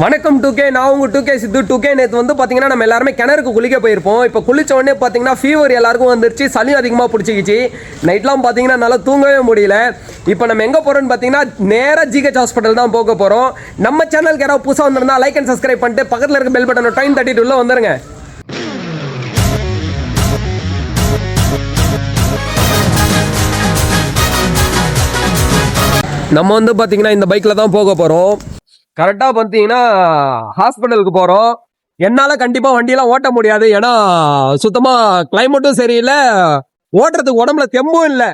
வணக்கம் 2K. நான் உங்க 2K சித்து. 2K நேற்று வந்து பார்த்தீங்கன்னா நம்ம எல்லாருமே கிணறுக்கு குளிக்க போயிருப்போம். இப்போ குளிச்ச உடனே பார்த்தீங்கன்னா ஃபீவர் எல்லாருக்கும் வந்துருச்சு, சளி அதிகமாக பிடிச்சிக்கிச்சு. நைட்லாம் பார்த்தீங்கன்னா நல்லா தூங்கவே முடியல. இப்போ நம்ம எங்கே போகிறோம்னு பார்த்தீங்கன்னா நேராக ஜிஹெச் ஹாஸ்பிட்டல் தான் போக போகிறோம். நம்ம சேனலுக்கு யாராவது புதுசாக வந்திருந்தா லைக் அண்ட் சப்ஸ்கிரைப் பண்ணிட்டு பக்கத்தில் இருக்க பெல் பட்டனை டைம் தட்டிட்டு உள்ள வந்துருங்க. நம்ம வந்து பார்த்தீங்கன்னா இந்த பைக்கில் தான் போக போகிறோம். கரெக்டாக பார்த்தீங்கன்னா ஹாஸ்பிட்டலுக்கு போகிறோம். என்னால் கண்டிப்பாக வண்டியெல்லாம் ஓட்ட முடியாது, ஏன்னா சுத்தமாக கிளைமேட்டும் சரியில்லை, ஓட்டுறதுக்கு உடம்புல தெம்பும் இல்லை.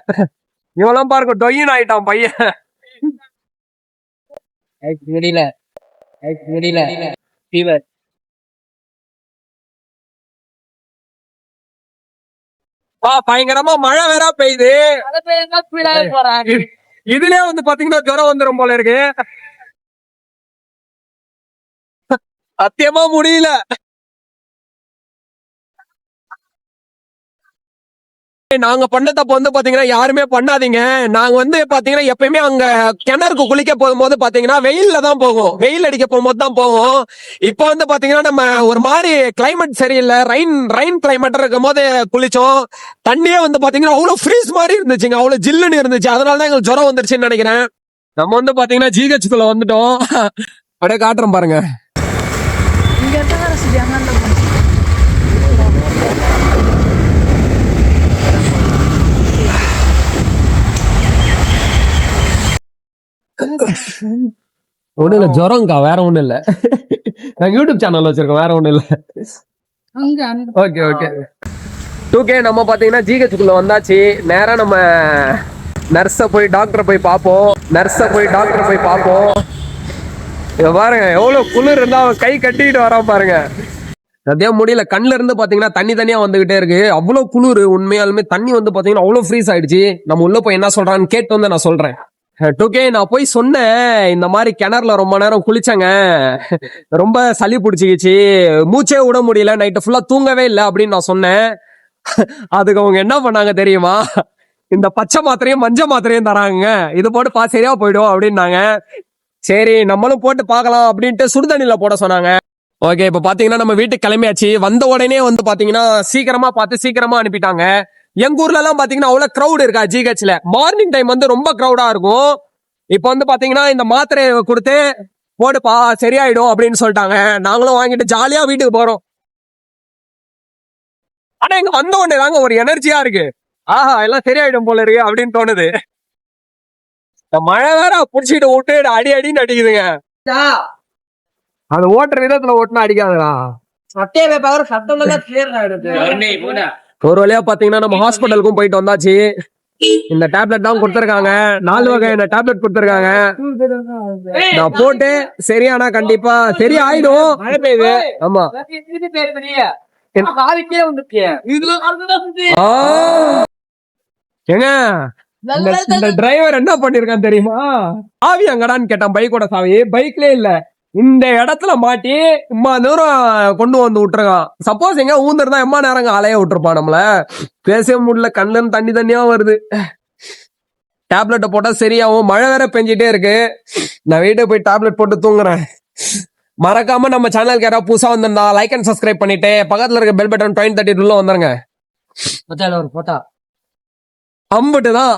இவெல்லாம் பாருங்க டொயின் ஆயிட்டான் பையன். முடியல ஃபீவர். பயங்கரமா மழை வேற பெய்யுது. இதுலயே வந்து பாத்தீங்கன்னா ஜுரம் வந்துடும் போல இருக்கு. சத்தியமா முடியல. நாங்க பண்ண தப்பு வந்து பாத்தீங்கன்னா யாருமே பண்ணாதீங்க. நாங்க வந்து பாத்தீங்கன்னா எப்பயுமே அங்க கிணறுக்கு குளிக்க போகும்போது பாத்தீங்கன்னா வெயில்ல தான் போகும், வெயில் அடிக்க போகும்போது தான் போகும். இப்ப வந்து பாத்தீங்கன்னா நம்ம ஒரு மாதிரி கிளைமேட் சரியில்லை, ரெயின் கிளைமேட் இருக்கும் போது குளிச்சோம். தண்ணியே வந்து பாத்தீங்கன்னா அவ்வளவு ஃப்ரீஸ் மாதிரி இருந்துச்சுங்க, அவ்வளவு ஜில்லுன்னு இருந்துச்சு. அதனாலதான் எங்களுக்கு ஜுரம் வந்துருச்சுன்னு நினைக்கிறேன். நம்ம வந்து பாத்தீங்கன்னா ஜிஹெச்குள்ள வந்துட்டோம். அப்படியே காட்டுறோம் பாருங்க. ஒண்ணு இல்ல, ஜுரம்க்கா, வேற ஒண்ணும் இல்ல. நாங்க யூடியூப் சேனல் வச்சிருக்கோம், வேற ஒண்ணும் இல்ல. Okay okay 2K. நம்ம பாத்தீங்கன்னா ஜிஹெச்குள்ள வந்தாச்சு. நேரா நம்ம நர்ஸை போய் டாக்டரை போய் பார்ப்போம். இத பாருங்க எவ்வளவு குளிர் இருந்தா அவன் கை கட்டிக்கிட்டு வரான் பாருங்க. அதே முடியல, கண்ணுல இருந்து பாத்தீங்கன்னா தனியா வந்துகிட்டே இருக்கு. அவ்வளவு குளிர். உண்மையாலுமே தண்ணி வந்து பாத்தீங்கன்னா அவ்வளவு ஃப்ரீஸ் ஆயிடுச்சு. நம்ம உள்ள போய் என்ன சொல்றான்னு கேட்டு வந்து நான் சொல்றேன். 2K, நான் போய் சொன்னேன், இந்த மாதிரி கிணறுல ரொம்ப நேரம் குளிச்சங்க, ரொம்ப சளி பிடிச்சிக்கிச்சு, மூச்சே விட முடியல, நைட்டு ஃபுல்லா தூங்கவே இல்லை அப்படின்னு நான் சொன்னேன். அதுக்கு அவங்க என்ன பண்ணாங்க தெரியுமா? இந்த பச்சை மாத்திரையும் மஞ்சள் மாத்திரையும் தராங்க, இது போட்டு சரியா போயிடும் அப்படின்னாங்க. சரி நம்மளும் போட்டு பார்க்கலாம் அப்படின்ட்டு சுடுதண்ணில போட சொன்னாங்க. ஓகே, இப்ப பாத்தீங்கன்னா நம்ம வீட்டுக்கு கிளம்பியாச்சு. வந்த உடனே வந்து பாத்தீங்கன்னா சீக்கிரமா பார்த்து சீக்கிரமா அனுப்பிட்டாங்க. எங்க ஊர்ல எல்லாம் பாத்தீங்கன்னா அவ்வளவு கிரௌட் இருக்கா ஜிஹெச்ல. மார்னிங் டைம் வந்து ரொம்ப கிரௌடா இருக்கும். இப்ப வந்து பாத்தீங்கன்னா இந்த மாத்திரையை கொடுத்து போடுப்பா சரியாயிடும் அப்படின்னு சொல்லிட்டாங்க. நாங்களும் வாங்கிட்டு ஜாலியா வீட்டுக்கு போறோம். ஆனா இங்க வந்த உடனே தாங்க ஒரு எனர்ஜியா இருக்கு. ஆஹா, எல்லாம் சரியாயிடும் போல இருக்கு அப்படின்னு தோணுது. இந்த மழை வேற புடிச்சிட்டு விட்டு அடின்னு அடிக்குதுங்க. அது ஓட்டுற விதத்துல ஓட்டுனா அடிக்காதுடா. ஒரு வழியா பாத்தீங்கன்னா நம்ம ஹாஸ்பிட்டலுக்கும் போயிட்டு வந்தாச்சு. இந்த டேப்லெட் தான் கொடுத்திருக்காங்க, 4 வகையான டேப்லெட் கொடுத்திருக்காங்க. நான் போட்டு சரியானா கண்டிப்பா சரி ஆயிடும். மழை பெய்யுது. ஆமா, ஏங்க இந்த டிரைவர் என்ன பண்ணிருக்கான் தெரியுமா? சாவி அங்கடான்னு கேட்டான், பைக்கோட சாவி பைக்லயே இல்ல, இந்த இடத்துல மாட்டி இம்மா தூரம் கொண்டு வந்து விட்டுருக்கான். சப்போஸ் எங்க ஊந்துருந்தா எம்மா நேரங்க அலைய விட்டுருப்பான் நம்மள. பேசவே முடியல, கண்ணுல தண்ணியா வருது. டேப்லெட்டை போட்டா சரியாகும். மழை வேற பெஞ்சிட்டே இருக்கு. நான் வீட்டுக்கு போய் டேப்லெட் போட்டு தூங்குறேன். மறக்காம நம்ம சேனலுக்கு யாராவது புதுசா வந்திருந்தா லைக் அண்ட் சப்ஸ்கிரைப் பண்ணிட்டு பக்கத்துல இருக்க பெல் பட்டன் டைம் தட்டிட்டு உள்ள வந்துருங்க. ஒரு போட்டா அம்புட்டுதான்.